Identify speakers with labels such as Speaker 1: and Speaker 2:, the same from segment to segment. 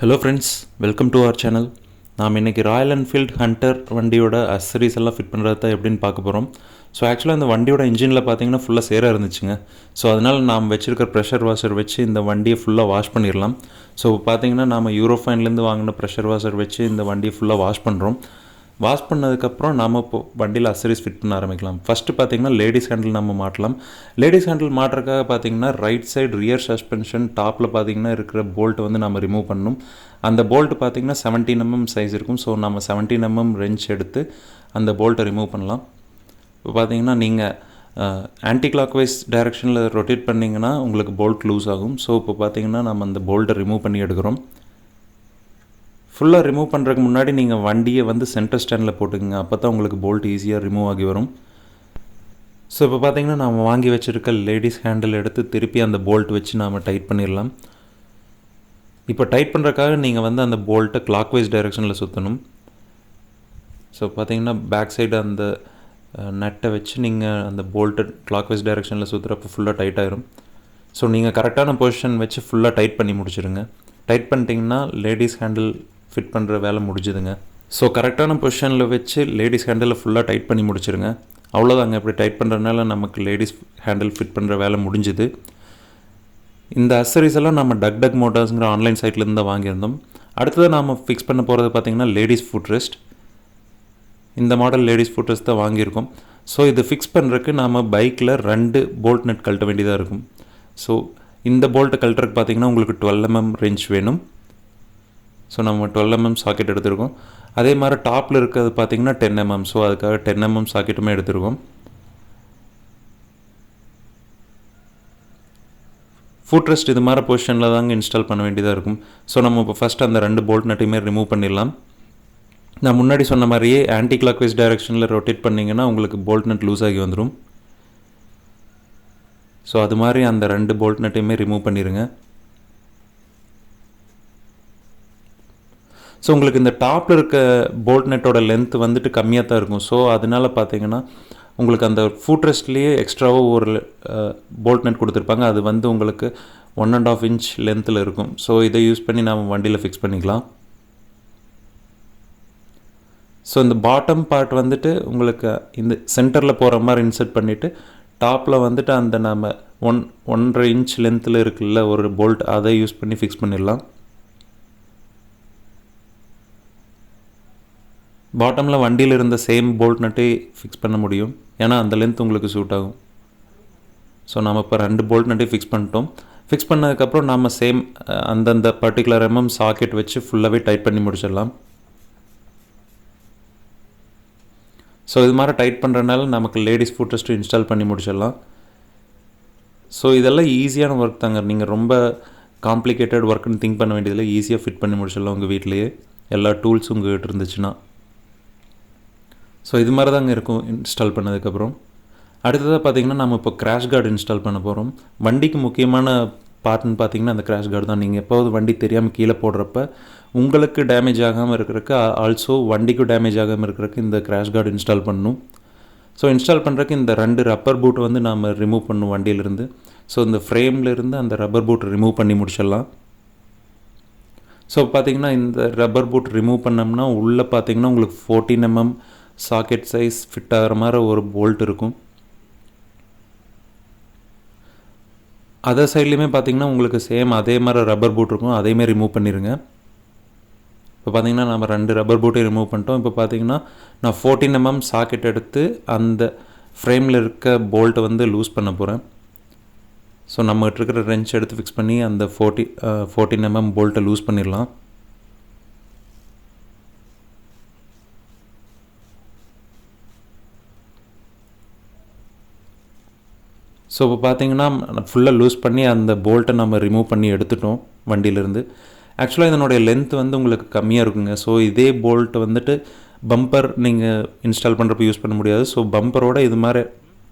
Speaker 1: Hello friends, welcome to our channel. நாம் இன்னைக்கு Royal Enfield Hunter வண்டியோட அசரிஸ் எல்லாம் ஃபிட் பண்ணுறத எப்படின்னு பார்க்க போகிறோம். ஸோ ஆக்சுவலாக இந்த வண்டியோட இன்ஜினில் பார்த்தீங்கன்னா ஃபுல்லாக சேராக இருந்துச்சுங்க. ஸோ அதனால் நாம் வச்சுருக்கிற ப்ரெஷர் வாஷர் வச்சு இந்த வண்டியை ஃபுல்லாக வாஷ் பண்ணிடலாம். ஸோ பார்த்தீங்கன்னா நாம் யூரோஃபைன்லேருந்து வாங்கின ப்ரெஷர் வாஷர் வச்சு இந்த வண்டியை ஃபுல்லாக வாஷ் பண்ணுறோம். வாஷ் பண்ணதுக்கப்புறம் நாம் இப்போ வண்டியில் அசரிஸ் ஃபிட் பண்ண ஆரம்பிக்கலாம். ஃபஸ்ட்டு பார்த்தீங்கன்னா லேடிஸ் ஹேண்டில் நம்ம மாட்டலாம். லேடிஸ் ஹேண்டில் மாட்டுறதுக்காக பார்த்தீங்கன்னா ரைட் சைடு ரியர் சஸ்பென்ஷன் டாப்பில் பார்த்தீங்கன்னா இருக்கிற போல்ட்டை வந்து நம்ம ரிமூவ் பண்ணணும். அந்த போல்ட்டு பார்த்தீங்கன்னா 17 mm சைஸ் இருக்கும். ஸோ நம்ம 17 mm ரெஞ்ச் எடுத்து அந்த போல்ட்டை ரிமூவ் பண்ணலாம். இப்போ பார்த்தீங்கன்னா நீங்கள் ஆன்டி கிளாக் வைஸ் டைரெக்ஷனில் ரொட்டேட் பண்ணிங்கன்னா உங்களுக்கு போல்ட் லூஸ் ஆகும். ஸோ இப்போ பார்த்தீங்கன்னா நம்ம அந்த போல்ட்டை ரிமூவ் பண்ணி எடுக்கிறோம். ஃபுல்லாக ரிமூவ் பண்ணுறதுக்கு முன்னாடி நீங்கள் வண்டியை வந்து சென்டர் ஸ்டாண்டில் போட்டுக்கோங்க. அப்போ தான் உங்களுக்கு போல்ட் ஈஸியாக ரிமூவ் ஆகி வரும். ஸோ இப்போ பார்த்தீங்கன்னா நம்ம வாங்கி வச்சுருக்க லேடிஸ் ஹேண்டில் எடுத்து திருப்பி அந்த போல்ட் வச்சு நாம் டைட் பண்ணிடலாம். இப்போ டைட் பண்ணுறதுக்காக நீங்கள் வந்து அந்த போல்ட்டை கிளாக் வைஸ் டைரெக்ஷனில் சுற்றணும். ஸோ பார்த்தீங்கன்னா பேக் சைடு அந்த நட்டை வச்சு நீங்கள் அந்த போல்ட்டை கிளாக் வைஸ் டைரெக்ஷனில் சுற்றுறப்போ ஃபுல்லாக டைட் ஆகிரும். ஸோ நீங்கள் கரெக்டான பொசிஷன் வச்சு ஃபுல்லாக டைட் பண்ணி முடிச்சிடுங்க. டைட் பண்ணிட்டீங்கன்னா லேடிஸ் ஹேண்டில் ஃபிட் பண்ணுற வேலை முடிஞ்சுதுங்க. ஸோ கரெக்டான பொசிஷனில் வச்சு லேடிஸ் ஹேண்டில் ஃபுல்லாக டைட் பண்ணி முடிச்சிருங்க. அவ்வளோதாங்க. இப்படி டைட் பண்ணுறதுனால நமக்கு லேடிஸ் ஹேண்டில் ஃபிட் பண்ணுற வேலை முடிஞ்சுது. இந்த அசரிஸ் எல்லாம் நம்ம டக் மோட்டார்ஸுங்கிற ஆன்லைன் சைட்லேருந்து தான் வாங்கியிருந்தோம். அடுத்தது நாம் ஃபிக்ஸ் பண்ண போகிறது பார்த்திங்கன்னா லேடிஸ் ஃபுட்ரெஸ்ட். இந்த மாடல் லேடிஸ் ஃபுட்ரெஸ்ட் தான் வாங்கியிருக்கோம். ஸோ இது ஃபிக்ஸ் பண்ணுறதுக்கு நாம் பைக்கில் 2 போல்ட் நட் கழட்ட வேண்டியதாக இருக்கும். ஸோ இந்த போல்ட்டை கழட்டுறதுக்கு பார்த்திங்கன்னா உங்களுக்கு 12 mm ரெஞ்ச் வேணும். ஸோ நம்ம 12 mm சாக்கெட் எடுத்துருக்கோம். அதே மாதிரி டாப்பில் இருக்கிறது பார்த்திங்கன்னா 10 mm. ஸோ அதுக்காக 10 mm சாக்கெட்டுமே எடுத்துருக்கோம். ஃபுட்ரெஸ்ட் இது மாதிரி பொசிஷனில் தாங்க இன்ஸ்டால் பண்ண வேண்டியதாக இருக்கும். ஸோ நம்ம இப்போ ஃபஸ்ட் அந்த 2 போல்ட் நட்டையுமே ரிமூவ் பண்ணிடலாம். நான் முன்னாடி சொன்ன மாதிரியே ஆன்டி கிளாக் வைஸ் டைரெக்ஷனில் ரொட்டேட் பண்ணிங்கன்னா உங்களுக்கு போல்ட் நட் லூஸ் ஆகி வந்துடும். ஸோ அது மாதிரி அந்த 2 போல்ட் நட்டையுமே ரிமூவ் பண்ணிடுங்க. ஸோ உங்களுக்கு இந்த டாப்பில் இருக்க போல்ட் நெட்டோட லென்த் வந்துட்டு கம்மியாக தான் இருக்கும். ஸோ அதனால் பார்த்தீங்கன்னா உங்களுக்கு அந்த ஃபுட்ரெஸ்ட்லேயே எக்ஸ்ட்ராவாக ஒரு போல்ட் நெட் கொடுத்துருப்பாங்க. அது வந்து உங்களுக்கு 1.5 inch லென்த்தில் இருக்கும். ஸோ இதை யூஸ் பண்ணி நம்ம வண்டியில் ஃபிக்ஸ் பண்ணிக்கலாம். ஸோ இந்த பாட்டம் பார்ட் வந்துட்டு உங்களுக்கு இந்த சென்டரில் போகிற மாதிரி இன்சர்ட் பண்ணிவிட்டு டாப்பில் வந்துட்டு அந்த நம்ம 1.5 inch லென்த்தில் இருக்குல்ல ஒரு போல்ட், அதை யூஸ் பண்ணி ஃபிக்ஸ் பண்ணிடலாம். பாட்டமில் வண்டியில் இருந்த சேம் போல்ட் நட்டே ஃபிக்ஸ் பண்ண முடியும். ஏன்னா அந்த லென்த் உங்களுக்கு சூட் ஆகும். ஸோ நம்ம இப்போ 2 போல்ட் நட்டே ஃபிக்ஸ் பண்ணிட்டோம். ஃபிக்ஸ் பண்ணதுக்கப்புறம் நம்ம சேம் அந்தந்த பர்டிகுலர் சாக்கெட் வச்சு ஃபுல்லாகவே டைட் பண்ணி முடிச்சிடலாம். ஸோ இது மாதிரி டைட் பண்ணுறதுனால நமக்கு லேடிஸ் ஃபுட்ரெஸ்ட்டு இன்ஸ்டால் பண்ணி முடிச்சிடலாம். ஸோ இதெல்லாம் ஈஸியான ஒர்க் தாங்க. நீங்கள் ரொம்ப காம்ப்ளிகேட்டட் ஒர்க்குன்னு திங்க் பண்ண வேண்டியதில்லை. ஈஸியாக ஃபிட் பண்ணி முடிச்சிடலாம் உங்கள் வீட்லேயே, எல்லா டூல்ஸும் உங்கள்கிட்ட இருந்துச்சுன்னா. ஸோ இது மாதிரி தாங்க இருக்கும் இன்ஸ்டால் பண்ணதுக்கப்புறம். அடுத்ததாக பார்த்திங்கன்னா நம்ம இப்போ கிராஷ் கார்டு இன்ஸ்டால் பண்ண போகிறோம். வண்டிக்கு முக்கியமான பார்ட்னு பார்த்திங்கன்னா அந்த கிராஷ் கார்டு தான். நீங்கள் எப்போது வண்டி தெரியாமல் கீழே போடுறப்ப உங்களுக்கு டேமேஜ் ஆகாமல் இருக்கிறதுக்கு, ஆல்சோ வண்டிக்கும் டேமேஜ் ஆகாமல் இருக்கிறதுக்கு இந்த கிராஷ் கார்டு இன்ஸ்டால் பண்ணணும். ஸோ இன்ஸ்டால் பண்ணுறதுக்கு இந்த 2 ரப்பர் பூட் வந்து நாம் ரிமூவ் பண்ணணும் வண்டியிலிருந்து. ஸோ இந்த ஃப்ரேம்லேருந்து அந்த ரப்பர் பூட் ரிமூவ் பண்ணி முடிச்சிடலாம். ஸோ பார்த்திங்கன்னா இந்த ரப்பர் பூட் ரிமூவ் பண்ணோம்னா உள்ளே பார்த்திங்கன்னா உங்களுக்கு 14 mm சாக்கெட் சைஸ் ஃபிட் ஆகிற மாதிரி ஒரு போல்ட் இருக்கும். அதர் சைட்லேயுமே பார்த்திங்கன்னா உங்களுக்கு சேம் அதே மாதிரி ரப்பர் பூட் இருக்கும். அதையுமே ரிமூவ் பண்ணிடுங்க. இப்போ பார்த்திங்கன்னா நம்ம 2 ரப்பர் பூட்டையும் ரிமூவ் பண்ணிட்டோம். இப்போ பார்த்திங்கன்னா நான் 14 mm சாக்கெட் எடுத்து அந்த ஃப்ரேமில் இருக்க போல்ட்டை வந்து லூஸ் பண்ண போகிறேன். ஸோ நம்மகிட்ட இருக்கிற ரெஞ்ச் எடுத்து ஃபிக்ஸ் பண்ணி அந்த 14 mm போல்ட்டை லூஸ் பண்ணிடலாம். ஸோ இப்போ பார்த்தீங்கன்னா ஃபுல்லாக லூஸ் பண்ணி அந்த போல்ட்டை நம்ம ரிமூவ் பண்ணி எடுத்துட்டோம் வண்டியிலேருந்து. ஆக்சுவலாக இதனுடைய லென்த் வந்து உங்களுக்கு கம்மியாக இருக்குங்க. ஸோ இதே போல்ட் வந்துட்டு பம்பர் நீங்கள் இன்ஸ்டால் பண்ணுறப்ப யூஸ் பண்ண முடியாது. ஸோ பம்பரோட இது மாதிரி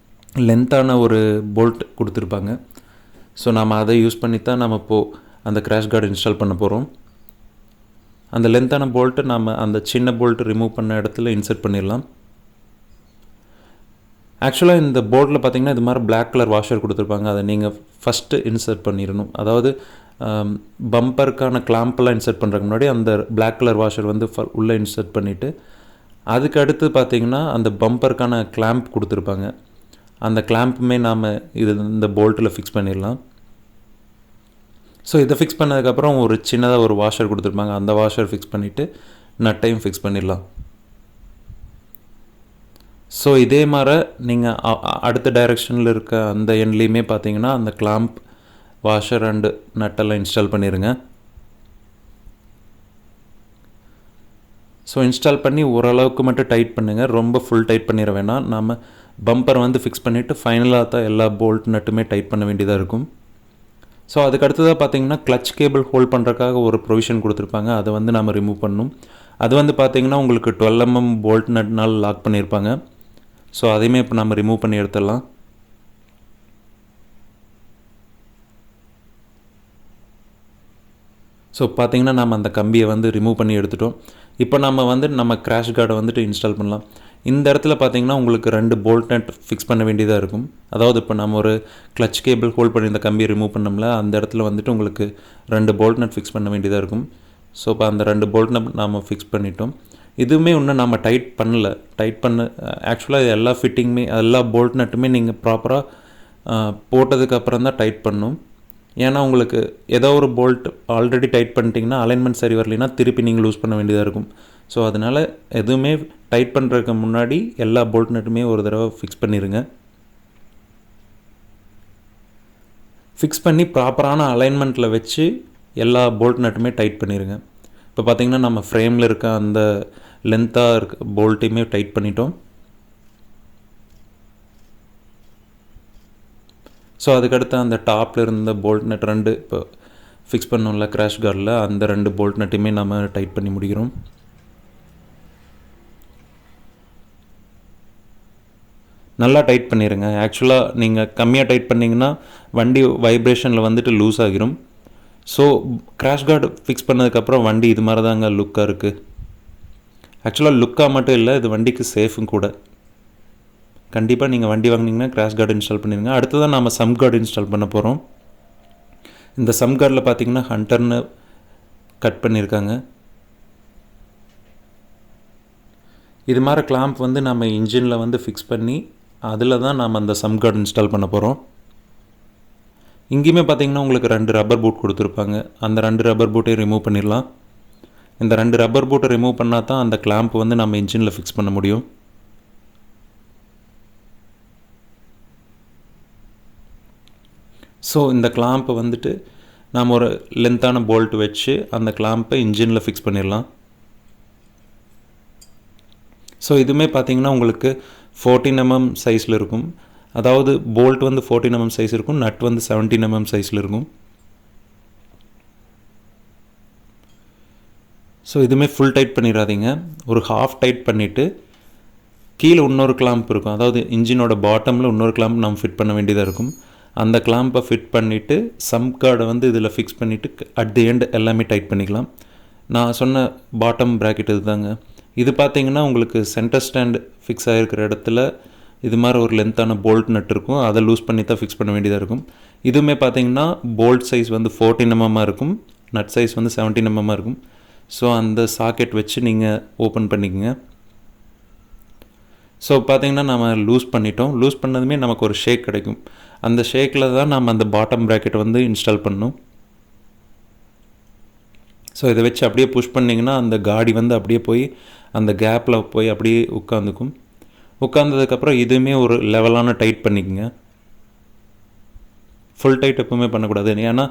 Speaker 1: லென்த்தான ஒரு போல்ட் கொடுத்துருப்பாங்க. ஸோ நம்ம அதை யூஸ் பண்ணி தான் நம்ம இப்போது அந்த கிராஷ் கார்டு இன்ஸ்டால் பண்ண போகிறோம். அந்த லென்த்தான போல்ட்டு நம்ம அந்த சின்ன போல்ட்டு ரிமூவ் பண்ண இடத்துல இன்சர்ட் பண்ணிடலாம். ஆக்சுவலாக இந்த போர்டில் பார்த்திங்கன்னா இது மாதிரி பிளாக் கலர் வாஷர் கொடுத்துருப்பாங்க. அதை நீங்கள் ஃபஸ்ட்டு இன்சர்ட் பண்ணிடணும். அதாவது பம்பருக்கான கிளாம்பெல்லாம் இன்சர்ட் பண்ணுறதுக்கு முன்னாடி அந்த பிளாக் கலர் வாஷர் வந்து உள்ளே இன்சர்ட் பண்ணிவிட்டு அதுக்கு அடுத்து பார்த்திங்கன்னா அந்த பம்பருக்கான கிளாம்ப் கொடுத்துருப்பாங்க. அந்த கிளாம்புமே நாம் இந்த போல்ட்டில் ஃபிக்ஸ் பண்ணிடலாம். ஸோ இதை ஃபிக்ஸ் பண்ணதுக்கப்புறம் ஒரு சின்னதாக ஒரு வாஷர் கொடுத்துருப்பாங்க. அந்த வாஷர் ஃபிக்ஸ் பண்ணிவிட்டு நட்டையும் ஃபிக்ஸ் பண்ணிடலாம். ஸோ இதே மாதிரி நீங்கள் அடுத்த டைரெக்ஷனில் இருக்க அந்த எண்ட்லேயுமே பார்த்தீங்கன்னா அந்த கிளாம்ப் வாஷர் அண்டு நட்டெல்லாம் இன்ஸ்டால் பண்ணிடுங்க. ஸோ இன்ஸ்டால் பண்ணி ஓரளவுக்கு மட்டும் டைட் பண்ணுங்கள், ரொம்ப ஃபுல் டைட் பண்ணிட வேணாம். நாம் பம்பரை வந்து ஃபிக்ஸ் பண்ணிவிட்டு ஃபைனலாக தான் எல்லா போல்ட் நட்டுமே டைட் பண்ண வேண்டியதாக இருக்கும். ஸோ அதுக்கு அடுத்ததாக பார்த்தீங்கன்னா கிளச் கேபிள் ஹோல்ட் பண்ணுறதுக்காக ஒரு ப்ரொவிஷன் கொடுத்துருப்பாங்க. அதை வந்து நம்ம ரிமூவ் பண்ணணும். அது வந்து பார்த்திங்கன்னா உங்களுக்கு 12 mm போல்ட் நட்னால் லாக் பண்ணியிருப்பாங்க. ஸோ அதையுமே இப்போ நம்ம ரிமூவ் பண்ணி எடுத்துடலாம். ஸோ பார்த்திங்கன்னா நம்ம அந்த கம்பியை வந்து ரிமூவ் பண்ணி எடுத்துட்டோம். இப்போ நம்ம கிராஷ் கார்டை வந்துட்டு இன்ஸ்டால் பண்ணலாம். இந்த இடத்துல பார்த்திங்கன்னா உங்களுக்கு 2 போல்ட் நட் ஃபிக்ஸ் பண்ண வேண்டியதாக இருக்கும். அதாவது இப்போ நம்ம ஒரு கிளச் கேபிள் ஹோல்ட் பண்ணி இந்த கம்பியை ரிமூவ் பண்ணோம்ல, அந்த இடத்துல வந்துட்டு உங்களுக்கு 2 போல்ட் நட் ஃபிக்ஸ் பண்ண வேண்டியதாக இருக்கும். ஸோ இப்போ அந்த 2 போல்ட் நட் நாம் ஃபிக்ஸ் பண்ணிட்டோம். இதுவுமே இன்னும் நம்ம டைட் பண்ண ஆக்சுவலாக எல்லா ஃபிட்டிங்குமே எல்லா போல்ட் நட்டுமே நீங்கள் ப்ராப்பராக போட்டதுக்கப்புறம் தான் டைட் பண்ணணும். ஏன்னா உங்களுக்கு ஏதோ ஒரு போல்ட் ஆல்ரெடி டைட் பண்ணிட்டீங்கன்னா அலைன்மெண்ட் சரி வரலைன்னா திருப்பி நீங்கள் லூஸ் பண்ண வேண்டியதாக இருக்கும். ஸோ அதனால் எதுவுமே டைட் பண்ணுறதுக்கு முன்னாடி எல்லா போல்ட் நட்டுமே ஒரு தடவை ஃபிக்ஸ் பண்ணிடுங்க. ஃபிக்ஸ் பண்ணி ப்ராப்பரான அலைன்மெண்ட்டில் வச்சு எல்லா போல்ட் நட்டுமே டைட் பண்ணிடுங்க. இப்போ பார்த்திங்கன்னா நம்ம ஃப்ரேமில் இருக்க அந்த லென்த்தாக இருக்க போல்ட்டையுமே டைட் பண்ணிட்டோம். ஸோ அதுக்கடுத்து அந்த டாப்பில் இருந்த போல்ட் நட் 2 இப்போ ஃபிக்ஸ் பண்ணோம்ல கிராஷ் கார்டில், அந்த 2 போல்ட் நட்டையுமே நம்ம டைட் பண்ணி முடிக்கிறோம். நல்லா டைட் பண்ணிடுங்க. ஆக்சுவலாக நீங்கள் கம்மியாக டைட் பண்ணிங்கன்னா வண்டி வைப்ரேஷனில் வந்துட்டு லூஸ் ஆகிரும். ஸோ கிராஷ் கார்டு ஃபிக்ஸ் பண்ணதுக்கப்புறம் வண்டி இது மாதிரி தாங்க லுக்காக இருக்குது. ஆக்சுவலாக லுக்காக மட்டும் இல்லை, இது வண்டிக்கு சேஃபும் கூட. கண்டிப்பாக நீங்கள் வண்டி வாங்கினீங்கன்னா கிராஷ் கார்டு இன்ஸ்டால் பண்ணிடுங்க. அடுத்ததான் நம்ம சம்ப் கார்டு இன்ஸ்டால் பண்ண போகிறோம். இந்த சம்ப் கார்டில் பார்த்திங்கன்னா ஹண்டர்னு கட் பண்ணியிருக்காங்க. இது மாதிரி கிளாம்ப் வந்து நம்ம இன்ஜினில் வந்து ஃபிக்ஸ் பண்ணி அதில் தான் நம்ம அந்த சம்ப் கார்டு இன்ஸ்டால் பண்ண போகிறோம். இங்கேயுமே பார்த்திங்கன்னா உங்களுக்கு 2 ரப்பர் பூட் கொடுத்துருப்பாங்க. அந்த 2 ரப்பர் பூட்டையும் ரிமூவ் பண்ணிடலாம். இந்த 2 ரப்பர் பூட்டை ரிமூவ் பண்ணால் தான் அந்த கிளாம்ப் வந்து நம்ம இன்ஜினில் ஃபிக்ஸ் பண்ண முடியும். ஸோ இந்த கிளாம்பை வந்துட்டு நாம் ஒரு லென்த்தான போல்ட் வச்சு அந்த கிளாம்பை இன்ஜினில் ஃபிக்ஸ் பண்ணிடலாம். ஸோ இதுவுமே பார்த்திங்கன்னா உங்களுக்கு 14 mm சைஸில் இருக்கும். அதாவது போல்ட் வந்து 14 mm சைஸ் இருக்கும், நட் வந்து 17 mm சைஸில் இருக்கும். ஸோ இதுவுமே ஃபுல் டைட் பண்ணிடாதீங்க. ஒரு ஹாஃப் டைட் பண்ணிவிட்டு கீழே இன்னொரு கிளாம்ப் இருக்கும். அதாவது இன்ஜினோட பாட்டமில் இன்னொரு கிளாம்ப் நம்ம ஃபிட் பண்ண வேண்டியதாக இருக்கும். அந்த கிளாம்பை ஃபிட் பண்ணிவிட்டு சம்ப் கார்டை வந்து இதில் ஃபிக்ஸ் பண்ணிவிட்டு அட் தி எண்ட் எல்லாமே டைட் பண்ணிக்கலாம். நான் சொன்ன பாட்டம் ப்ராக்கெட் இது தாங்க. இது பார்த்திங்கன்னா உங்களுக்கு சென்டர் ஸ்டாண்ட் ஃபிக்ஸ் ஆகிருக்கிற இடத்துல இது மாதிரி ஒரு லென்த்தான போல்ட் நட் இருக்கும். அதை லூஸ் பண்ணி தான் ஃபிக்ஸ் பண்ண வேண்டியதாக இருக்கும். இதுவுமே பார்த்திங்கன்னா போல்ட் சைஸ் வந்து 14 mm இருக்கும், நட் சைஸ் வந்து 17 mm இருக்கும். ஸோ அந்த சாக்கெட் வச்சு நீங்கள் ஓப்பன் பண்ணிக்கோங்க. ஸோ பார்த்திங்கன்னா நம்ம லூஸ் பண்ணிட்டோம். லூஸ் பண்ணதுமே நமக்கு ஒரு ஷேக் கிடைக்கும். அந்த ஷேக்கில் தான் நம்ம அந்த பாட்டம் ப்ராக்கெட் வந்து இன்ஸ்டால் பண்ணணும். ஸோ இதை வச்சு அப்படியே புஷ் பண்ணிங்கன்னா அந்த காடி வந்து அப்படியே போய் அந்த கேப்பில் போய் அப்படியே உட்காந்துக்கும். உட்காந்ததுக்கப்புறம் இதுவுமே ஒரு லெவலான டைட் பண்ணிக்கோங்க. ஃபுல் டைட் எப்பவுமே பண்ணக்கூடாது. ஏன்னா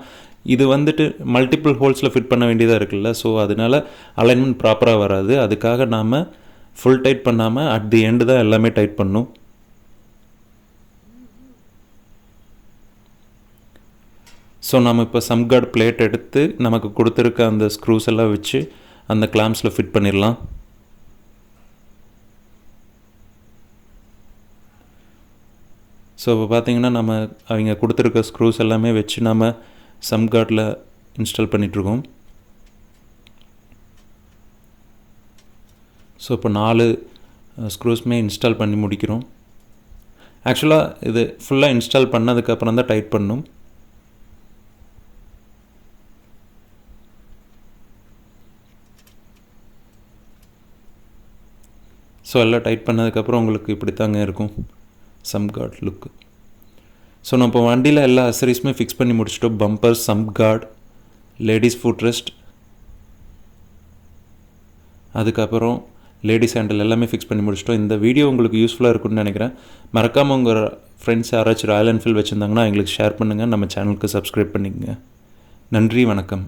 Speaker 1: இது வந்துட்டு மல்டிபிள் ஹோல்ஸில் ஃபிட் பண்ண வேண்டியதாக இருக்குல்ல. ஸோ அதனால் அலைன்மெண்ட் ப்ராப்பராக வராது. அதுக்காக நாம் ஃபுல் டைட் பண்ணாமல் அட் தி எண்டு தான் எல்லாமே டைட் பண்ணணும். ஸோ நம்ம இப்போ சம்ப் கார்டு பிளேட் எடுத்து நமக்கு கொடுத்துருக்க அந்த ஸ்க்ரூஸ் எல்லாம் வச்சு அந்த கிளாம்ஸில் ஃபிட் பண்ணிடலாம். ஸோ இப்போ பார்த்திங்கன்னா நம்ம அவங்க கொடுத்துருக்க ஸ்க்ரூஸ் எல்லாமே வச்சு நம்ம சம்ப் கார்டில் இன்ஸ்டால் பண்ணிகிட்ருக்கோம். ஸோ இப்போ 4 ஸ்க்ரூஸுமே இன்ஸ்டால் பண்ணி முடிக்கிறோம். ஆக்சுவலாக இது ஃபுல்லாக இன்ஸ்டால் பண்ணதுக்கப்புறம் தான் டைட் பண்ணணும். ஸோ எல்லாம் டைட் பண்ணதுக்கப்புறம் உங்களுக்கு இப்படி தாங்க இருக்கும் சம்ப் கார்ட் லுக்கு. ஸோ நம்ம இப்போ வண்டியில் எல்லா அசரிஸுமே ஃபிக்ஸ் பண்ணி முடிச்சிட்டோம். Bumper, sump card, ladies footrest, அதுக்கப்புறம் லேடிஸ் ஹேண்டில் எல்லாமே ஃபிக்ஸ் பண்ணி முடிச்சிட்டோம். இந்த வீடியோ உங்களுக்கு யூஸ்ஃபுல்லாக இருக்குன்னு நினைக்கிறேன். மறக்காமல் உங்கள் ஃப்ரெண்ட்ஸ் யாராச்சும் ராயல் என்ஃபீல்டு வச்சுருந்தாங்கன்னா எங்களுக்கு ஷேர் பண்ணுங்கள். நம்ம சேனலுக்கு சப்ஸ்கிரைப் பண்ணிக்கங்க. நன்றி, வணக்கம்.